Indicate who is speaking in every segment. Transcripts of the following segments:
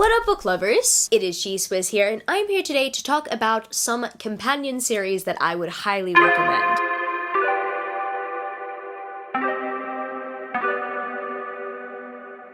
Speaker 1: What up, book lovers? It is Swizz here, and I'm here today to talk about some companion series that I would highly recommend.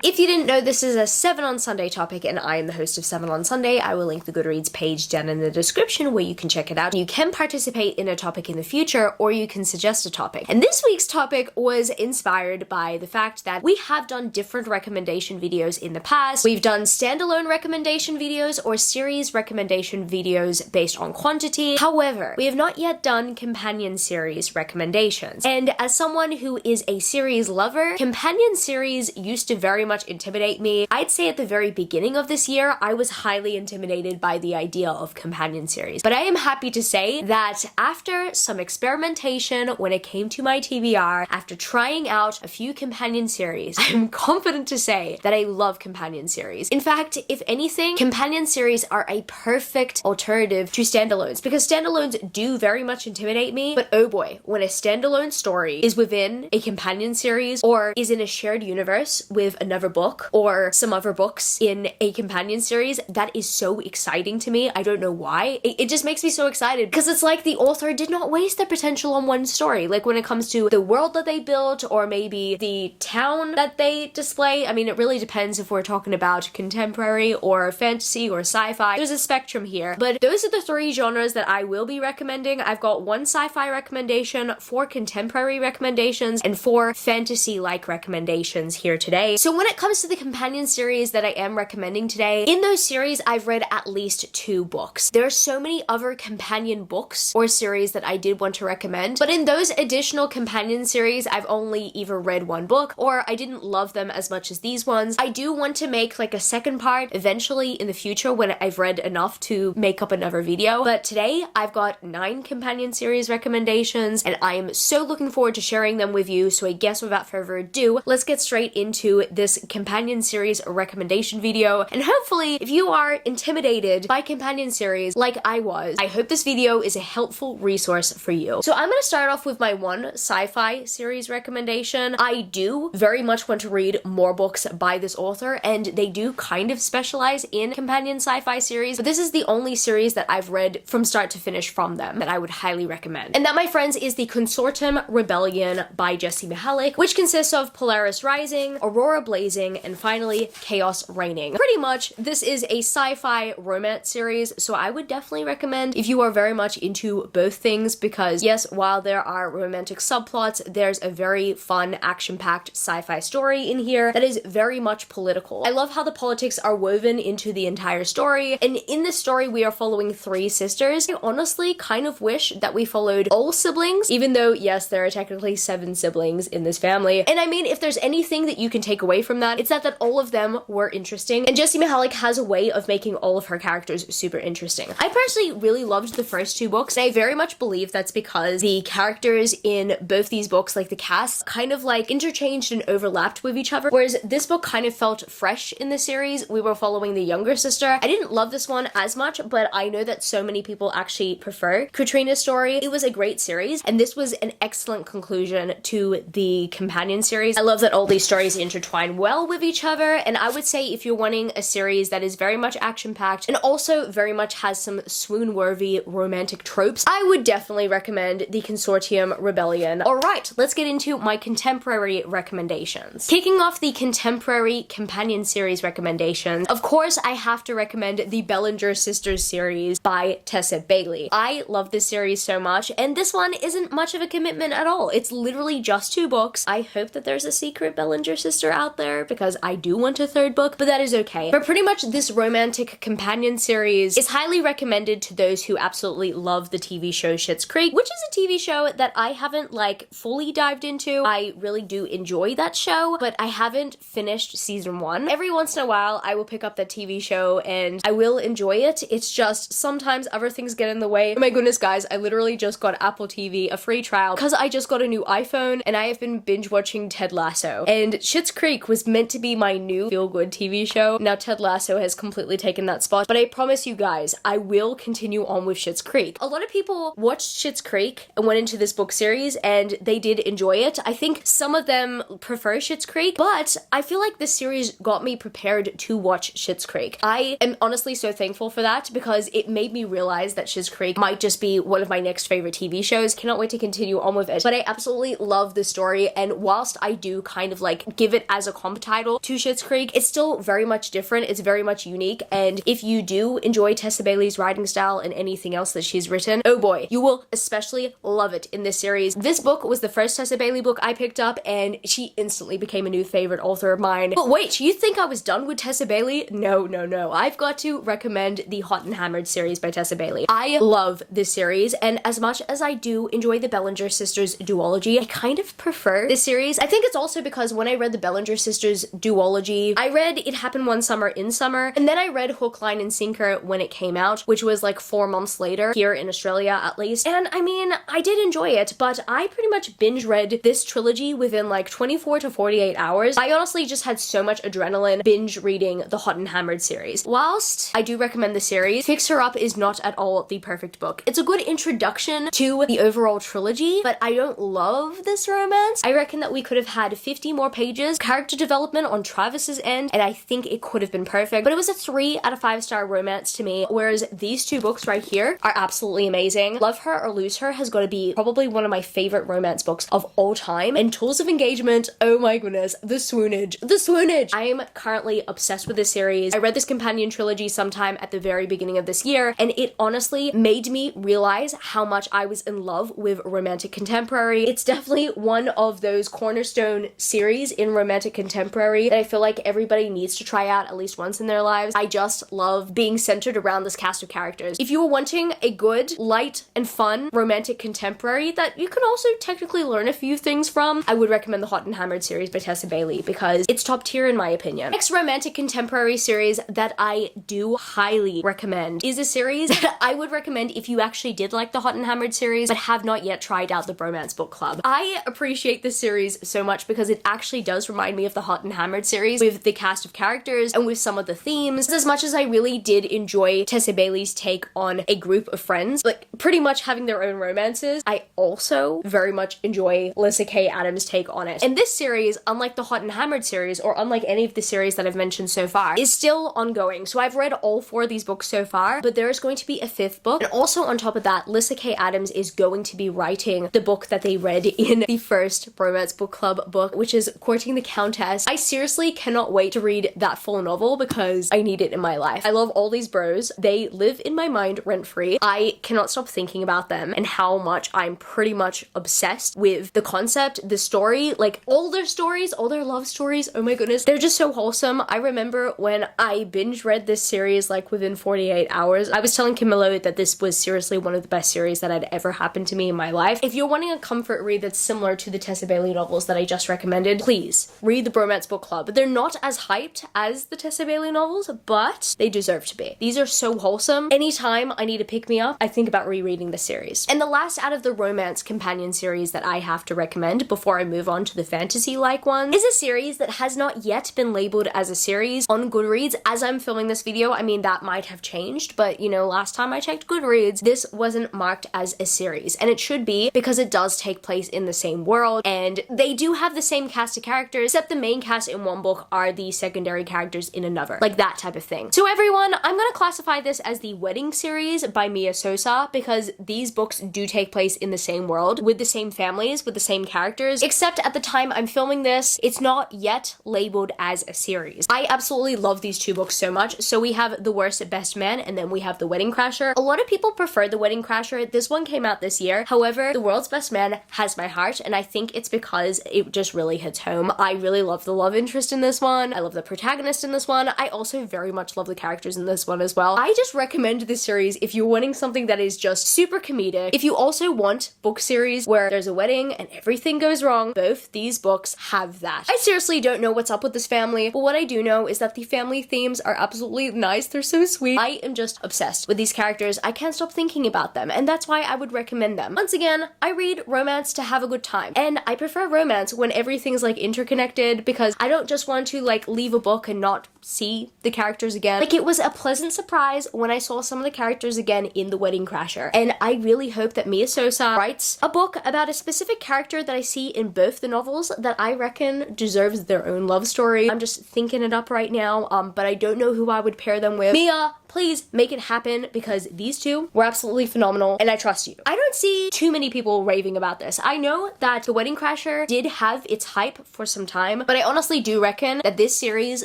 Speaker 1: If you didn't know, this is a 7 on Sunday topic, and I am the host of 7 on Sunday. I will link the Goodreads page down in the description where you can check it out. You can participate in a topic in the future, or you can suggest a topic. And this week's topic was inspired by the fact that we have done different recommendation videos in the past. We've done standalone recommendation videos or series recommendation videos based on quantity. However, we have not yet done companion series recommendations. And as someone who is a series lover, companion series used to very much intimidate me. I'd say at the very beginning of this year, I was highly intimidated by the idea of companion series. But I am happy to say that after some experimentation when it came to my TBR, after trying out a few companion series, I'm confident to say that I love companion series. In fact, if anything, companion series are a perfect alternative to standalones, because standalones do very much intimidate me, but oh boy, when a standalone story is within a companion series or is in a shared universe with another book or some other books in a companion series, that is so exciting to me. I don't know why. It just makes me so excited because it's like the author did not waste their potential on one story. Like when it comes to the world that they built or maybe the town that they display. I mean, it really depends if we're talking about contemporary or fantasy or sci-fi. There's a spectrum here, but those are the 3 genres that I will be recommending. I've got 1 sci-fi recommendation, 4 contemporary recommendations, and 4 fantasy-like recommendations here today. So when it comes to the companion series that I am recommending today, in those series I've read at least 2 books. There are so many other companion books or series that I did want to recommend, but in those additional companion series I've only either read 1 book or I didn't love them as much as these ones. I do want to make like a second part eventually in the future when I've read enough to make up another video, but today I've got 9 companion series recommendations and I am so looking forward to sharing them with you. So I guess without further ado, let's get straight into this companion series recommendation video, and hopefully if you are intimidated by companion series like I was, I hope this video is a helpful resource for you. So I'm going to start off with my 1 sci-fi series recommendation. I do very much want to read more books by this author, and they do kind of specialize in companion sci-fi series, but this is the only series that I've read from start to finish from them that I would highly recommend. And that, my friends, is the Consortium Rebellion by Jessie Mihalik, which consists of Polaris Rising, Aurora Blazing, and finally Chaos Reigning. Pretty much this is a sci-fi romance series, so I would definitely recommend if you are very much into both things, because yes, while there are romantic subplots, there's a very fun action-packed sci-fi story in here that is very much political. I love how the politics are woven into the entire story, and in this story we are following 3 sisters. I honestly kind of wish that we followed all siblings, even though yes, there are technically 7 siblings in this family. And I mean, if there's anything that you can take away from that, it's that all of them were interesting, and Jessie Mihalik has a way of making all of her characters super interesting. I personally really loved the first 2 books, and I very much believe that's because the characters in both these books, like the cast, kind of like interchanged and overlapped with each other, whereas this book kind of felt fresh in the series. We were following the younger sister. I didn't love this one as much, but I know that so many people actually prefer Katrina's story. It was a great series, and this was an excellent conclusion to the companion series. I love that all these stories intertwine well with each other, and I would say if you're wanting a series that is very much action-packed and also very much has some swoon-worthy romantic tropes, I would definitely recommend the Consortium Rebellion. Alright, let's get into my contemporary recommendations. Kicking off the contemporary companion series recommendations, of course I have to recommend the Bellinger Sisters series by Tessa Bailey. I love this series so much, and this one isn't much of a commitment at all. It's literally just 2 books. I hope that there's a secret Bellinger sister out there, because I do want a 3rd book, but that is okay. But pretty much this romantic companion series is highly recommended to those who absolutely love the TV show Schitt's Creek, which is a TV show that I haven't like fully dived into. I really do enjoy that show, but I haven't finished season 1. Every once in a while I will pick up that TV show and I will enjoy it. It's just sometimes other things get in the way. Oh my goodness, guys, I literally just got Apple TV a free trial because I just got a new iPhone and I have been binge watching Ted Lasso, and Schitt's Creek was meant to be my new feel-good TV show. Now Ted Lasso has completely taken that spot, but I promise you guys, I will continue on with Schitt's Creek. A lot of people watched Schitt's Creek and went into this book series, and they did enjoy it. I think some of them prefer Schitt's Creek, but I feel like this series got me prepared to watch Schitt's Creek. I am honestly so thankful for that because it made me realize that Schitt's Creek might just be one of my next favorite TV shows. Cannot wait to continue on with it. But I absolutely love the story, and whilst I do kind of like give it as a comp title to Schitt's Creek, it's still very much different. It's very much unique, and if you do enjoy Tessa Bailey's writing style and anything else that she's written, oh boy, you will especially love it in this series. This book was the first Tessa Bailey book I picked up, and she instantly became a new favorite author of mine. But wait, you think I was done with Tessa Bailey? No. I've got to recommend the Hot and Hammered series by Tessa Bailey. I love this series, and as much as I do enjoy the Bellinger sisters duology, I kind of prefer this series. I think it's also because when I read the Bellinger sisters duology, I read It Happened One Summer in Summer, and then I read Hook, Line, and Sinker when it came out, which was like 4 months later, here in Australia at least. And I mean, I did enjoy it, but I pretty much binge read this trilogy within like 24 to 48 hours. I honestly just had so much adrenaline binge reading the Hot and Hammered series. Whilst I do recommend the series, Fix Her Up is not at all the perfect book. It's a good introduction to the overall trilogy, but I don't love this romance. I reckon that we could have had 50 more pages, character development on Travis's end, and I think it could have been perfect. But it was a 3 out of 5 star romance to me, whereas these two books right here are absolutely amazing. Love Her or Lose Her has got to be probably one of my favorite romance books of all time. And Tools of Engagement, oh my goodness, the swoonage. I am currently obsessed with this series. I read this companion trilogy sometime at the very beginning of this year, and it honestly made me realize how much I was in love with romantic contemporary. It's definitely one of those cornerstone series in romantic contemporary that I feel like everybody needs to try out at least once in their lives. I just love being centered around this cast of characters. If you are wanting a good, light, and fun romantic contemporary that you can also technically learn a few things from, I would recommend the Hot and Hammered series by Tessa Bailey because it's top tier in my opinion. Next romantic contemporary series that I do highly recommend is a series that I would recommend if you actually did like the Hot and Hammered series but have not yet tried out the Bromance book club. I appreciate this series so much because it actually does remind me of the Hot and Hammered series with the cast of characters and with some of the themes. As much as I really did enjoy Tessa Bailey's take on a group of friends, like pretty much having their own romances, I also very much enjoy Lyssa Kay Adams' take on it. And this series, unlike the Hot and Hammered series, or unlike any of the series that I've mentioned so far, is still ongoing. So I've read all 4 of these books so far, but there is going to be a 5th book. And also on top of that, Lyssa Kay Adams is going to be writing the book that they read in the first Bromance book club book, which is Courting the Countess. I seriously cannot wait to read that full novel because I need it in my life. I love all these bros. They live in my mind rent-free. I cannot stop thinking about them and how much I'm pretty much obsessed with the concept, the story, like all their stories, all their love stories. Oh my goodness. They're just so wholesome. I remember when I binge read this series like within 48 hours. I was telling Camilo that this was seriously one of the best series that had ever happened to me in my life. If you're wanting a comfort read that's similar to the Tessa Bailey novels that I just recommended, please read the Bromance book club. They're not as hyped as the Tessa Bailey novels, but they deserve to be. These are so wholesome. Anytime I need to pick me up, I think about rereading the series. And the last out of the romance companion series that I have to recommend before I move on to the fantasy-like ones is a series that has not yet been labeled as a series on Goodreads. As I'm filming this video, I mean, that might have changed, but you know, last time I checked Goodreads, this wasn't marked as a series, and it should be because it does take place in the same world, and they do have the same cast of characters, except the main cast in one book are the secondary characters in another, like that type of thing. So everyone, I'm gonna classify this as the Wedding series by Mia Sosa because these books do take place in the same world, with the same families, with the same characters, except at the time I'm filming this, it's not yet labeled as a series. I absolutely love these 2 books so much. So we have The Worst Best Man, and then we have The Wedding Crasher. A lot of people prefer The Wedding Crasher. This one came out this year. However, The World's Best Man has my heart, and I think it's because it just really hits home. I really love the love interest in this one. I love the protagonist in this one. I also very much love the characters in this one as well. I just recommend this series if you're wanting something that is just super comedic. If you also want book series where there's a wedding and everything goes wrong, both these books have that. I seriously don't know what's up with this family, but what I do know is that the family themes are absolutely nice. They're so sweet. I am just obsessed with these characters. I can't stop thinking about them, and that's why I would recommend them. Once again, I read romance to have a good time, and I prefer romance when everything's like interconnected because because I don't just want to like leave a book and not see the characters again. Like, it was a pleasant surprise when I saw some of the characters again in The Wedding Crasher, and I really hope that Mia Sosa writes a book about a specific character that I see in both the novels that I reckon deserves their own love story. I'm just thinking it up right now, but I don't know who I would pair them with. Mia, please make it happen, because these two were absolutely phenomenal and I trust you. I don't see too many people raving about this. I know that The Wedding Crasher did have its hype for some time, but I honestly do reckon that this series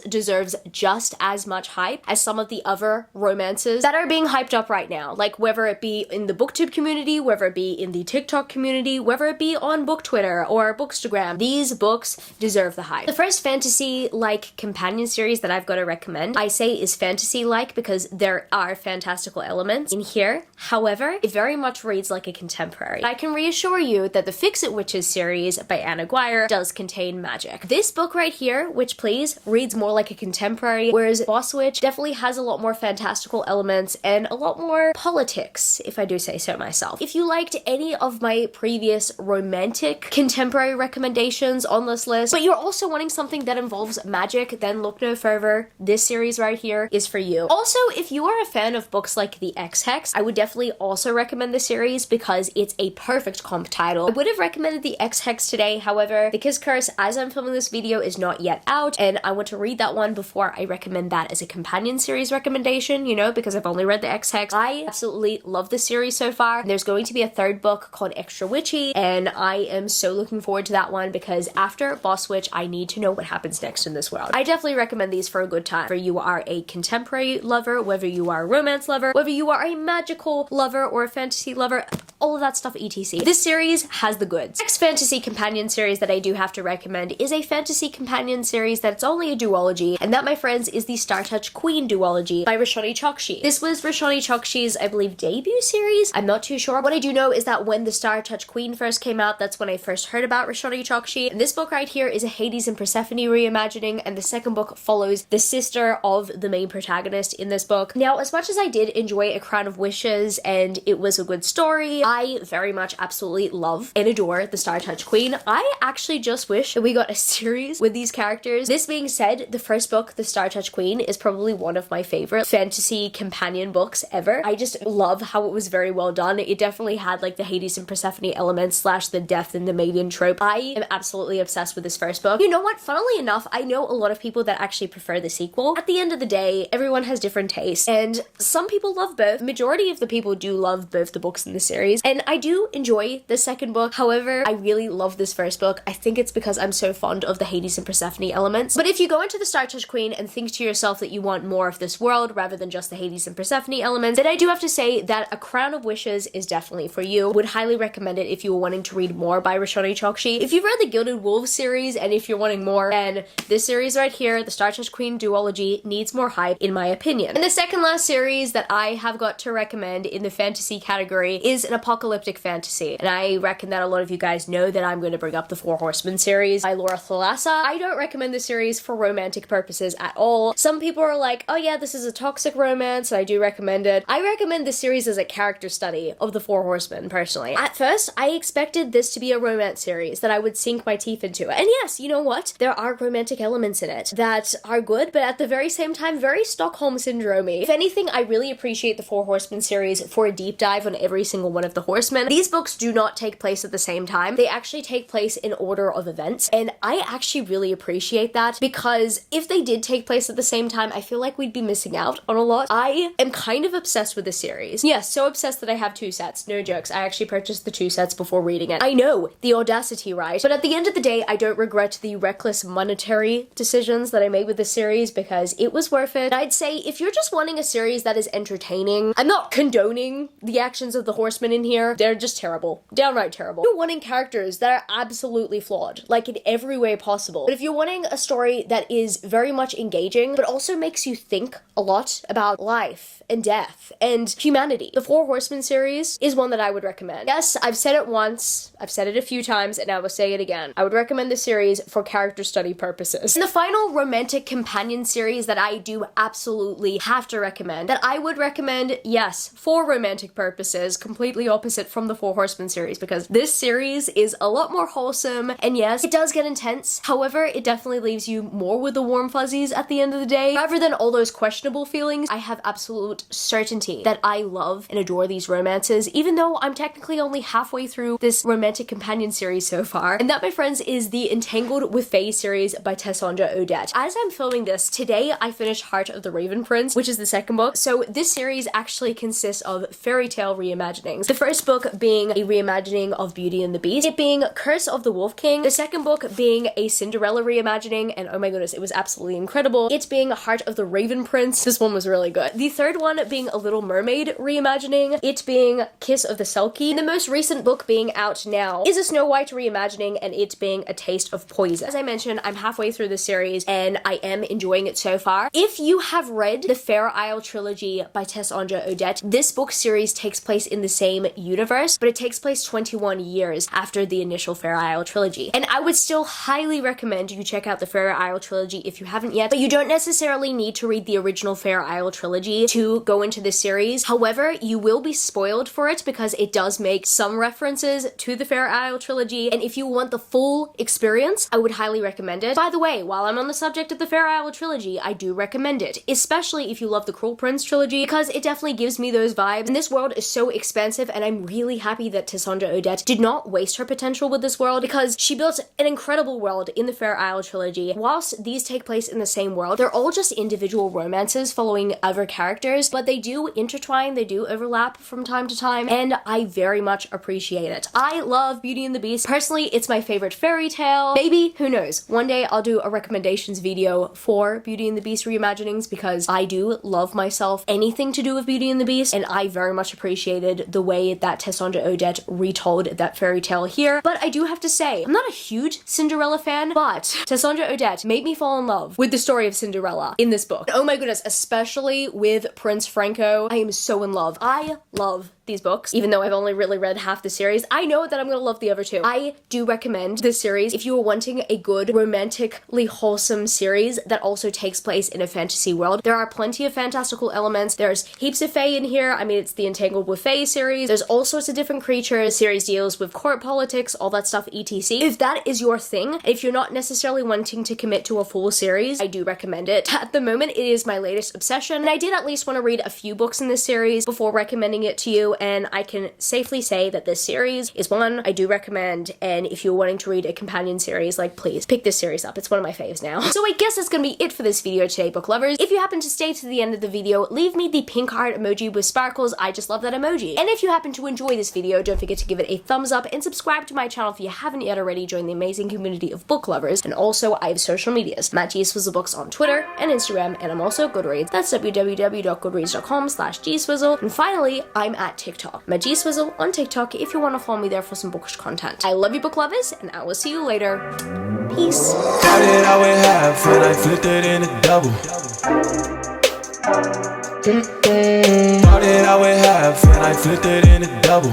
Speaker 1: deserves just as much hype as some of the other romances that are being hyped up right now. Like, whether it be in the booktube community, whether it be in the TikTok community, whether it be on book Twitter or bookstagram, these books deserve the hype. The first fantasy-like companion series that I've got to recommend, I say is fantasy-like because there are fantastical elements in here. However, it very much reads like a contemporary. I can reassure you that the Fix-It Witches series by Anna Guire does contain magic. This book right here, Witch Please, reads more like a contemporary, whereas Boss Witch definitely has a lot more fantastical elements and a lot more politics, if I do say so myself. If you liked any of my previous romantic contemporary recommendations on this list, but you're also wanting something that involves magic, then look no further. This series right here is for you. Also, if you are a fan of books like The X-Hex, I would definitely also recommend the series because it's a perfect comp title. I would have recommended The X-Hex today, however, The Kiss Curse, as I'm filming this video, is not yet out, and I want to read that one before I recommend that as a companion series recommendation, you know, because I've only read The X-Hex. I absolutely love this series so far. There's going to be a third book called Extra Witchy, and I am so looking forward to that one because after Boss Witch, I need to know what happens next in this world. I definitely recommend these for a good time. Whether you are a contemporary lover, whether you are a romance lover, whether you are a magical lover or a fantasy lover, all of that stuff etc. This series has the goods. Next fantasy companion series that I do have to recommend is a fantasy companion series that's only a duology, and that, my friends, is the Startouch Queen duology by Rashoni Chokshi. This was Rashoni Chokshi's, I believe, debut series? I'm not too sure. What I do know is that when the Startouch Queen first came out, that's when I first heard about Rashoni Chokshi. And this book right here is a Hades and Persephone reimagining, and the second book follows the sister of the main protagonist in this book. Now, as much as I did enjoy A Crown of Wishes and it was a good story, I very much absolutely love and adore the Startouch Queen. I actually just wish that we got a series with these characters. This being said, the first book, The Startouch Queen, is probably one of my favorite fantasy companion books ever. I just love how it was very well done. It definitely had like the Hades and Persephone elements slash the death and the maiden trope. I am absolutely obsessed with this first book. You know what? Funnily enough, I know a lot of people that actually prefer the sequel. At the end of the day, everyone has different tastes, and some people love both. Majority of the people do love both the books in the series, and I do enjoy the second book. However, I really love this first book. I think it's because I'm so fond of the Hades and Persephone elements. But if you go into the Startouch Queen and think to yourself that you want more of this world rather than just the Hades and Persephone elements, then I do have to say that A Crown of Wishes is definitely for you. Would highly recommend it if you were wanting to read more by Rashoni Chokshi. If you've read the Gilded Wolves series and if you're wanting more, then this series right here, the Startouch Queen duology, needs more hype in my opinion. And the second last series that I have got to recommend in the fantasy category is an apocalyptic fantasy. And I reckon that a lot of you guys know that I'm going to bring up the Four Horsemen series by Laura Thalassa. I don't recommend this series for romantic purposes at all. Some people are like, oh yeah, this is a toxic romance, and I do recommend it. I recommend this series as a character study of the Four Horsemen, personally. At first, I expected this to be a romance series that I would sink my teeth into. And yes, you know what? There are romantic elements in it that are good, but at the very same time, very Stockholm Syndrome-y. If anything, I really appreciate the Four Horsemen series for a deep dive on every single one of the horsemen. These books do not take place at the same time. They actually take place in order of events, and I actually really appreciate that, because if they did take place at the same time, I feel like we'd be missing out on a lot. I am kind of obsessed with the series. Yes, so obsessed that I have 2 sets. No jokes. I actually purchased the 2 sets before reading it. I know, the audacity, right? But at the end of the day, I don't regret the reckless monetary decisions that I made with this series because it was worth it. I'd say if you're just wanting a series that is entertaining, I'm not condoning the actions of the horsemen in here. They're just terrible. Downright terrible. You're wanting characters that are absolutely flawed, like in every way possible. But if you're wanting a story that is very much engaging, but also makes you think a lot about life and death and humanity, the Four Horsemen series is one that I would recommend. Yes, I've said it once, I've said it a few times, and I will say it again. I would recommend this series for character study purposes. And the final romantic companion series that I do absolutely have to recommend, that I would recommend, yes, for romantic purposes, completely opposite from the Four Horsemen series, because this series is a lot more wholesome, and yes, it does get intense. However, it definitely leaves you more with the warm fuzzies at the end of the day. Rather than all those questionable feelings, I have absolute certainty that I love and adore these romances, even though I'm technically only halfway through this romantic companion series so far. And that, my friends, is the Entangled Buffet series by Tessandra Odette. As I'm filming this, today I finished Heart of the Raven Prince, which is the second book. So this series actually consists of fairy tale reimaginings. The first book being a reimagining of Beauty and the Beast, it being Curse of the Wolf King, the second book being a Cinderella reimagining, and oh my goodness, it was absolutely incredible. It being Heart of the Raven Prince, this one was really good. The third one being a Little Mermaid reimagining, it being Kiss of the Selkie. And the most recent book being out now is a Snow White reimagining, and it being A Taste of Poison. As I mentioned, I'm halfway through the series and I am enjoying it so far. If you have read the Fair Isle trilogy by Tessandra Odette, this book series takes place in the same universe, but it takes place 21 years after the initial Fair Isle trilogy. And I would still highly recommend you check out the Fair Isle trilogy if you haven't yet, but you don't necessarily need to read the original Fair Isle trilogy to go into this series. However, you will be spoiled for it because it does make some references to the Fair Isle trilogy, and if you want the full experience, I would highly recommend it. By the way, while I'm on the subject of the Fair Isle trilogy, I do recommend it, especially if you love the Cruel Prince trilogy, because it definitely gives me those vibes, and this world is so expansive, and I'm really happy that Tessandra Odette did not waste her potential with this world, because she built an incredible world in the Fair Isle trilogy. Whilst these take place in the same world, they're all just individual romances following other characters, but they do intertwine, they do overlap from time to time, and I very much appreciate it. I love Beauty and the Beast. Personally, it's my favorite fairy tale. Maybe, who knows, one day I'll do a recommendations video for Beauty and the Beast reimaginings, because I do love myself anything to do with Beauty and the Beast, and I very much appreciated the way that Tessandra Odette retold that fairy tale here. But I do have to say, I'm not a huge Cinderella fan, but Tessandra Odette made me fall in love with the story of Cinderella in this book. Oh my goodness, especially with Prince Franco. I am so in love. I love these books, even though I've only really read half the series. I know that I'm gonna love the other two. I do recommend this series if you are wanting a good, romantically wholesome series that also takes place in a fantasy world. There are plenty of fantastical elements. There's heaps of fae in here. I mean, it's the Entangled Buffet series. There's all sorts of different creatures. The series deals with court politics, all that stuff, etc. If that is your thing, if you're not necessarily wanting to commit to a full series, I do recommend it. At the moment, it is my latest obsession, and I did at least want to read a few books in this series before recommending it to you, and I can safely say that this series is one I do recommend, and if you're wanting to read a companion series, like, please pick this series up. It's one of my faves now. So I guess that's gonna be it for this video today, book lovers. If you happen to stay to the end of the video, leave me the pink heart emoji with sparkles. I just love that emoji. And if you happen to enjoy this video, don't forget to give it a thumbs up and subscribe to my channel if you haven't yet already. Join the amazing community of book lovers. And also, I have social medias. Matt Gswizzlebooks on Twitter and Instagram, and I'm also Goodreads. That's www.goodreads.com/gswizzle. And finally, I'm at TikTok. Matt Gswizzle on TikTok if you want to follow me there for some bookish content. I love you, book lovers, and I will see you later. Peace.
Speaker 2: How did I weigh half when I flipped it in a double? How did I weigh half when I flipped it in a double?